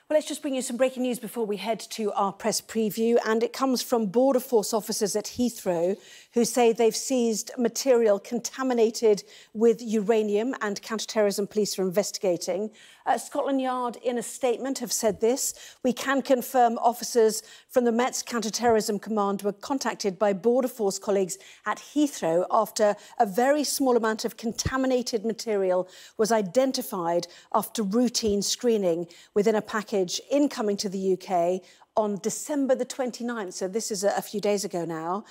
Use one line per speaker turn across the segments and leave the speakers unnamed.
Well, let's just bring you some breaking news before we head to our press preview. And it comes from Border Force officers at Heathrow who say they've seized material contaminated with uranium, and counter-terrorism police are investigating. Scotland Yard, in a statement, have said this: "We can confirm officers from the Met's Counter-Terrorism Command were contacted by Border Force colleagues at Heathrow after a very small amount of contaminated material was identified after routine screening within a package incoming to the UK on December the 29th, so this is a few days ago now.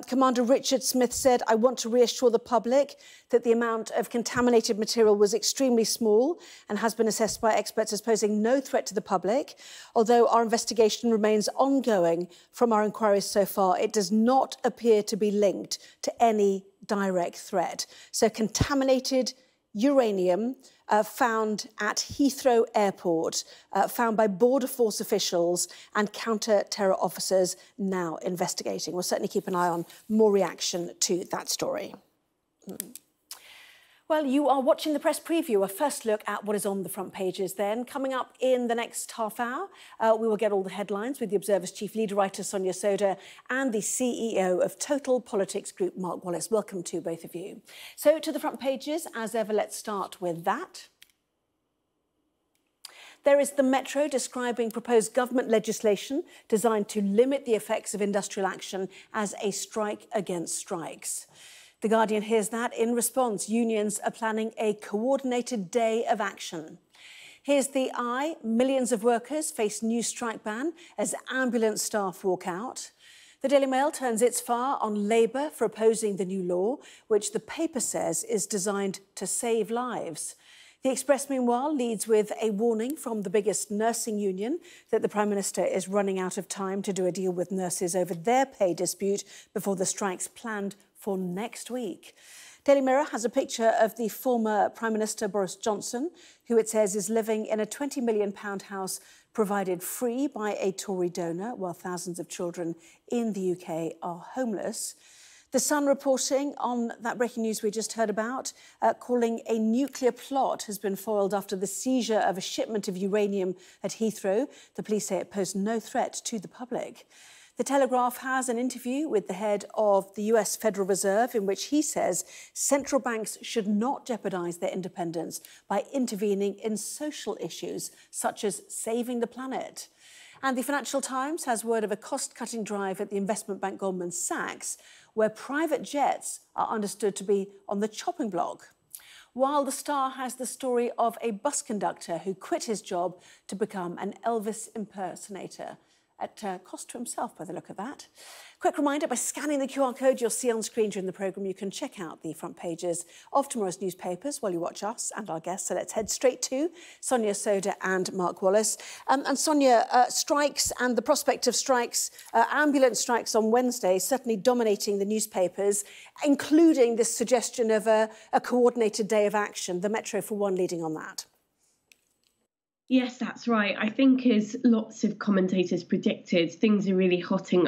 Commander Richard Smith said, "I want to reassure the public that the amount of contaminated material was extremely small and has been assessed by experts as posing no threat to the public. Although our investigation remains ongoing from our inquiries so far, it does not appear to be linked to any direct threat." So contaminated uranium found at Heathrow Airport, found by Border Force officials and counter-terror officers now investigating. We'll certainly keep an eye on more reaction to that story. Well, you are watching the press preview, a first look at what is on the front pages then. Coming up in the next half hour, we will get all the headlines with the Observer's chief leader writer, Sonia Sodha, and the CEO of Total Politics Group, Mark Wallace. Welcome to both of you. So to the front pages, as ever, let's start with that. There is the Metro describing proposed government legislation designed to limit the effects of industrial action as a strike against strikes. The Guardian hears that in response, unions are planning a coordinated day of action. Here's the Eye. Millions of workers face new strike ban as ambulance staff walk out. The Daily Mail turns its fire on Labour for opposing the new law, which the paper says is designed to save lives. The Express, meanwhile, leads with a warning from the biggest nursing union that the Prime Minister is running out of time to do a deal with nurses over their pay dispute before the strikes planned for next week. Daily Mirror has a picture of the former Prime Minister Boris Johnson, who it says is living in a £20 million house provided free by a Tory donor, while thousands of children in the UK are homeless. The Sun reporting on that breaking news we just heard about, calling a nuclear plot has been foiled after the seizure of a shipment of uranium at Heathrow. The police say it posed no threat to the public. The Telegraph has an interview with the head of the US Federal Reserve in which he says central banks should not jeopardise their independence by intervening in social issues such as saving the planet. And the Financial Times has word of a cost-cutting drive at the investment bank Goldman Sachs, where private jets are understood to be on the chopping block. While the Star has the story of a bus conductor who quit his job to become an Elvis impersonator, at cost to himself by the look of that. Quick reminder, by scanning the QR code you'll see on screen during the programme, you can check out the front pages of tomorrow's newspapers while you watch us and our guests. So let's head straight to Sonia Sodha and Mark Wallace. And Sonia, strikes and the prospect of strikes, ambulance strikes on Wednesday, certainly dominating the newspapers, including this suggestion of a coordinated day of action, the Metro for one leading on that.
Yes, that's right. I think as lots of commentators predicted, things are really hotting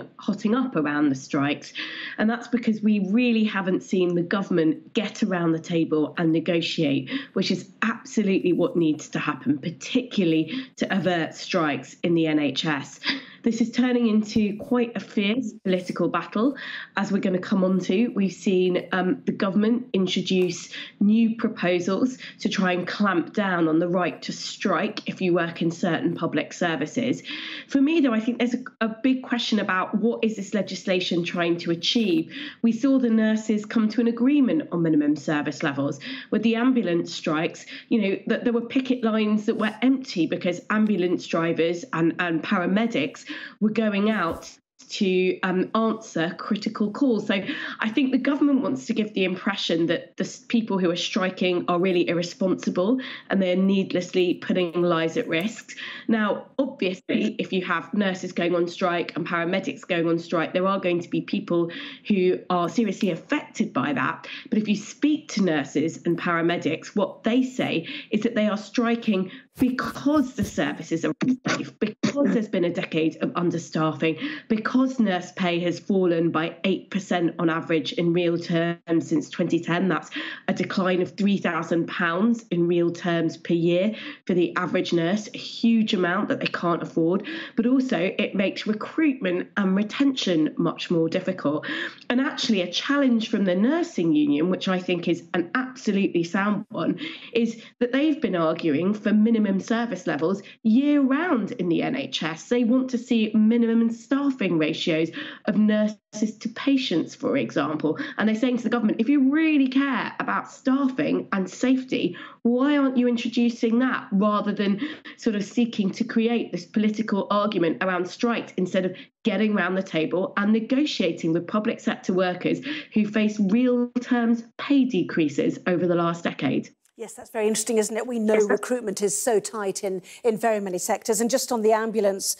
up around the strikes. And that's because we really haven't seen the government get around the table and negotiate, which is absolutely what needs to happen, particularly to avert strikes in the NHS. This is turning into quite a fierce political battle, as we're going to come on to. We've seen the government introduce new proposals to try and clamp down on the right to strike if you work in certain public services. For me, though, I think there's a big question about what is this legislation trying to achieve. We saw the nurses come to an agreement on minimum service levels. With the ambulance strikes, that there were picket lines that were empty because ambulance drivers and paramedics were going out to answer critical calls. So I think the government wants to give the impression that the people who are striking are really irresponsible and they're needlessly putting lives at risk. Now, obviously, if you have nurses going on strike and paramedics going on strike, there are going to be people who are seriously affected by that. But if you speak to nurses and paramedics, what they say is that they are striking because the services are unsafe, because there's been a decade of understaffing, because nurse pay has fallen by 8% on average in real terms since 2010. That's a decline of £3,000 in real terms per year for the average nurse, a huge amount that they can't afford. But also it makes recruitment and retention much more difficult. And actually a challenge from the nursing union, which I think is an absolutely sound one, is that they've been arguing for minimum service levels year round in the NHS. They want to see minimum staffing ratios of nurses to patients, for example. And they're saying to the government, if you really care about staffing and safety, why aren't you introducing that rather than sort of seeking to create this political argument around strikes instead of getting around the table and negotiating with public sector workers who face real terms pay decreases over the last decade?
Yes, that's very interesting, isn't it? We know recruitment is so tight in very many sectors. And just on the ambulance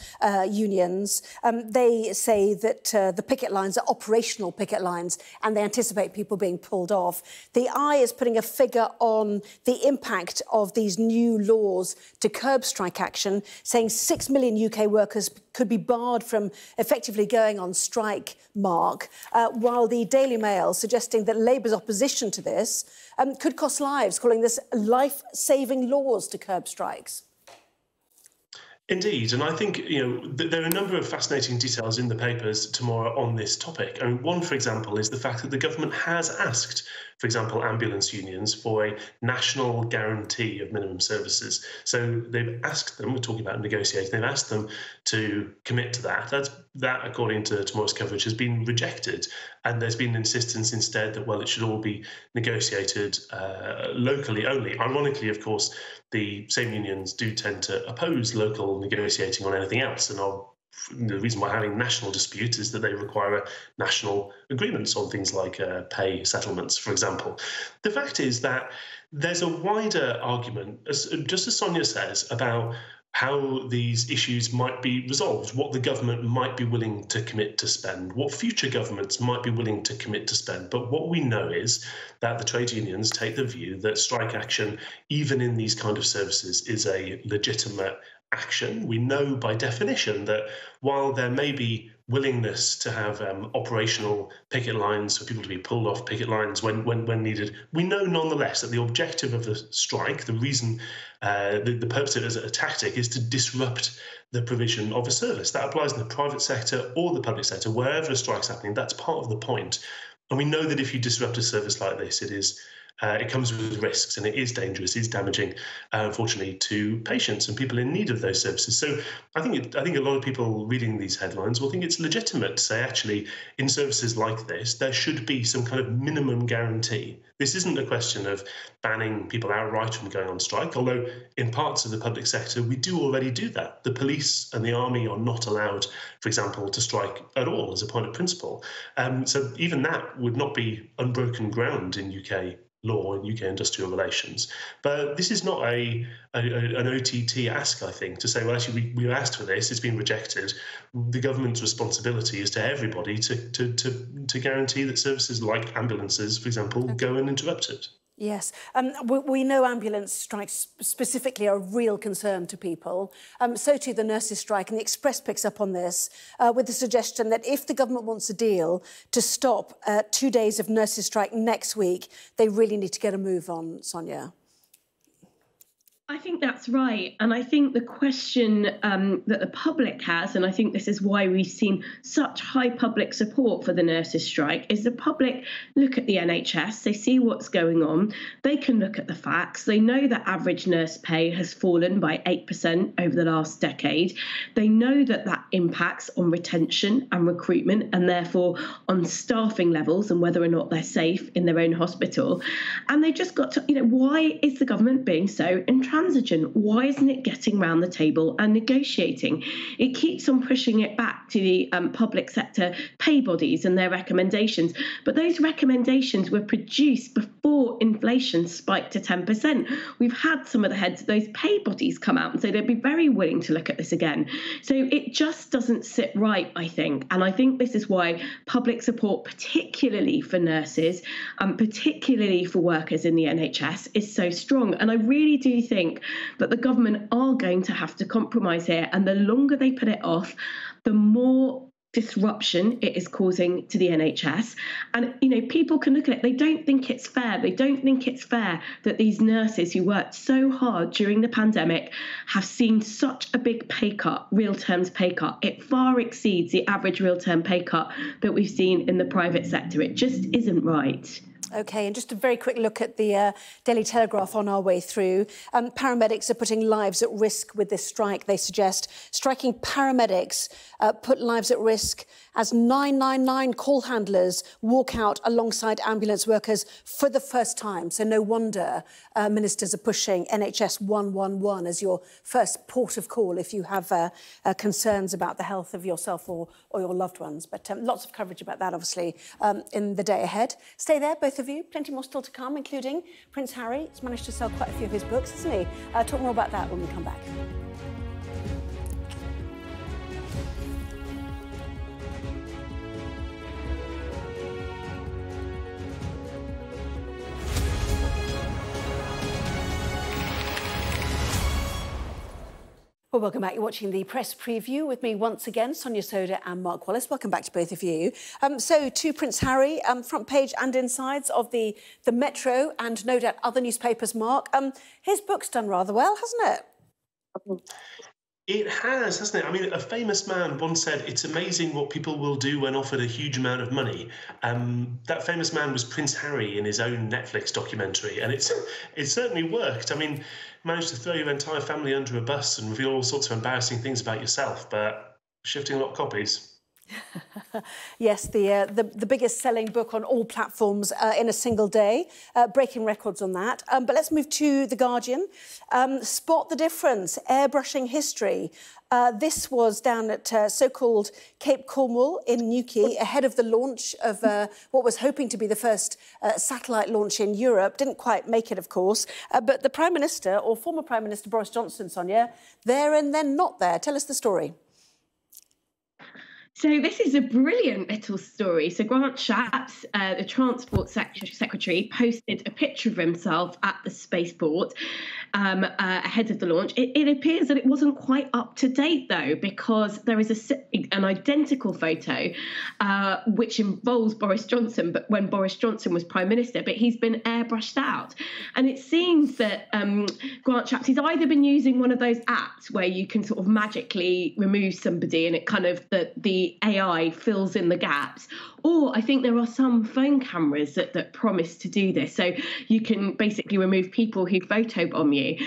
unions, they say that the picket lines are operational picket lines and they anticipate people being pulled off. The Eye is putting a figure on the impact of these new laws to curb strike action, saying 6 million UK workers could be barred from effectively going on strike, Mark, while the Daily Mail suggesting that Labour's opposition to this could cost lives, calling this life-saving laws to curb strikes.
Indeed, and I think there are a number of fascinating details in the papers tomorrow on this topic. I mean, one, for example, is the fact that the government has asked, for example, ambulance unions for a national guarantee of minimum services. So they've asked them, we're talking about negotiating, they've asked them to commit to that. That, according to tomorrow's coverage, has been rejected. And there's been insistence instead that, well, it should all be negotiated locally only. Ironically, of course, the same unions do tend to oppose local negotiating on anything else. And the reason why having national disputes is that they require national agreements on things like pay settlements, for example. The fact is that there's a wider argument, just as Sonia says, about how these issues might be resolved, what the government might be willing to commit to spend, what future governments might be willing to commit to spend. But what we know is that the trade unions take the view that strike action, even in these kind of services, is a legitimate action. We know by definition that while there may be willingness to have operational picket lines for people to be pulled off picket lines when needed, we know nonetheless that the objective of the strike, the reason, the purpose of it as a tactic, is to disrupt the provision of a service. That applies in the private sector or the public sector. Wherever a strike's happening, that's part of the point. And we know that if you disrupt a service like this, it comes with risks and it is dangerous, it's damaging, unfortunately, to patients and people in need of those services. So I think a lot of people reading these headlines will think it's legitimate to say, actually, in services like this, there should be some kind of minimum guarantee. This isn't a question of banning people outright from going on strike, although in parts of the public sector, we do already do that. The police and the army are not allowed, for example, to strike at all as a point of principle. So even that would not be unbroken ground in UK law and UK industrial relations. But this is not an OTT ask, I think, to say, well, actually, we asked for this, it's been rejected. The government's responsibility is to everybody to guarantee that services like ambulances, for example, go uninterrupted.
Yes. We know ambulance strikes specifically are a real concern to people. So too the nurses' strike, and the Express picks up on this with the suggestion that if the government wants a deal to stop 2 days of nurses' strike next week, they really need to get a move on, Sonia.
I think that's right. And I think the question that the public has, and I think this is why we've seen such high public support for the nurses' strike, is the public look at the NHS, they see what's going on, they can look at the facts, they know that average nurse pay has fallen by 8% over the last decade, they know that that impacts on retention and recruitment and therefore on staffing levels and whether or not they're safe in their own hospital. And they just got to, why is the government being so intransigent? Why isn't it getting round the table and negotiating? It keeps on pushing it back to the public sector pay bodies and their recommendations. But those recommendations were produced before inflation spiked to 10%. We've had some of the heads of those pay bodies come out and say they'd be very willing to look at this again. So it just doesn't sit right, I think. And I think this is why public support, particularly for nurses and particularly for workers in the NHS, is so strong. And I really do think think that the government are going to have to compromise here. And the longer they put it off, the more disruption it is causing to the NHS. And, you know, people can look at it. They don't think it's fair. They don't think it's fair that these nurses who worked so hard during the pandemic have seen such a big pay cut, real terms pay cut. It far exceeds the average real term pay cut that we've seen in the private sector. It just isn't right.
OK, and just a very quick look at the Daily Telegraph on our way through. Paramedics are putting lives at risk with this strike, they suggest. Striking paramedics put lives at risk as 999 call handlers walk out alongside ambulance workers for the first time. So no wonder ministers are pushing NHS 111 as your first port of call if you have concerns about the health of yourself or your loved ones. But lots of coverage about that, obviously, in the day ahead. Stay there, both of you. Plenty more still to come, including Prince Harry. He's managed to sell quite a few of his books, hasn't he? Talk more about that when we come back. Well, welcome back. You're watching the press preview with me once again, Sonia Sodha and Mark Wallace. Welcome back to both of you. So to Prince Harry, front page and insides of the Metro and no doubt other newspapers, Mark. His book's done rather well, hasn't it?
It has, hasn't it? I mean, a famous man once said, it's amazing what people will do when offered a huge amount of money. That famous man was Prince Harry in his own Netflix documentary, and it certainly worked. I mean, managed to throw your entire family under a bus and reveal all sorts of embarrassing things about yourself, but shifting a lot of copies.
Yes, the biggest selling book on all platforms in a single day, breaking records on that. But let's move to The Guardian. Spot the difference, airbrushing history. This was down at so-called Cape Cornwall in Newquay, ahead of the launch of what was hoping to be the first satellite launch in Europe. Didn't quite make it, of course. But the Prime Minister, or former Prime Minister Boris Johnson, Sonia, there and then not there. Tell us the story.
So this is a brilliant little story. So Grant Shapps, the Transport Secretary, posted a picture of himself at the spaceport ahead of the launch. It appears that it wasn't quite up to date, though, because there is an identical photo which involves Boris Johnson, but when Boris Johnson was Prime Minister, but he's been airbrushed out. And it seems that Grant Shapps, he's either been using one of those apps where you can sort of magically remove somebody and it kind of, the AI fills in the gaps, or I think there are some phone cameras that promise to do this, so you can basically remove people who photobomb you.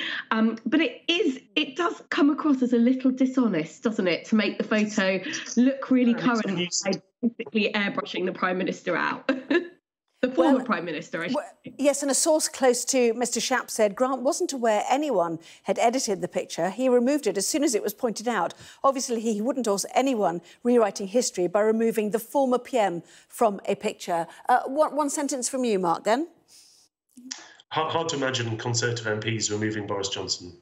But it does come across as a little dishonest, doesn't it, to make the photo look really current by basically airbrushing the Prime Minister out. The former Prime Minister, I should say.
Yes, and a source close to Mr Shapps said Grant wasn't aware anyone had edited the picture. He removed it as soon as it was pointed out. Obviously, he wouldn't also anyone rewriting history by removing the former PM from a picture. One sentence from you, Mark, then.
Hard to imagine Conservative MPs removing Boris Johnson.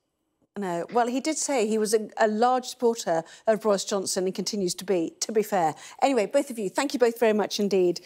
No. Well, he did say he was a large supporter of Boris Johnson and continues to be fair. Anyway, both of you, thank you both very much indeed.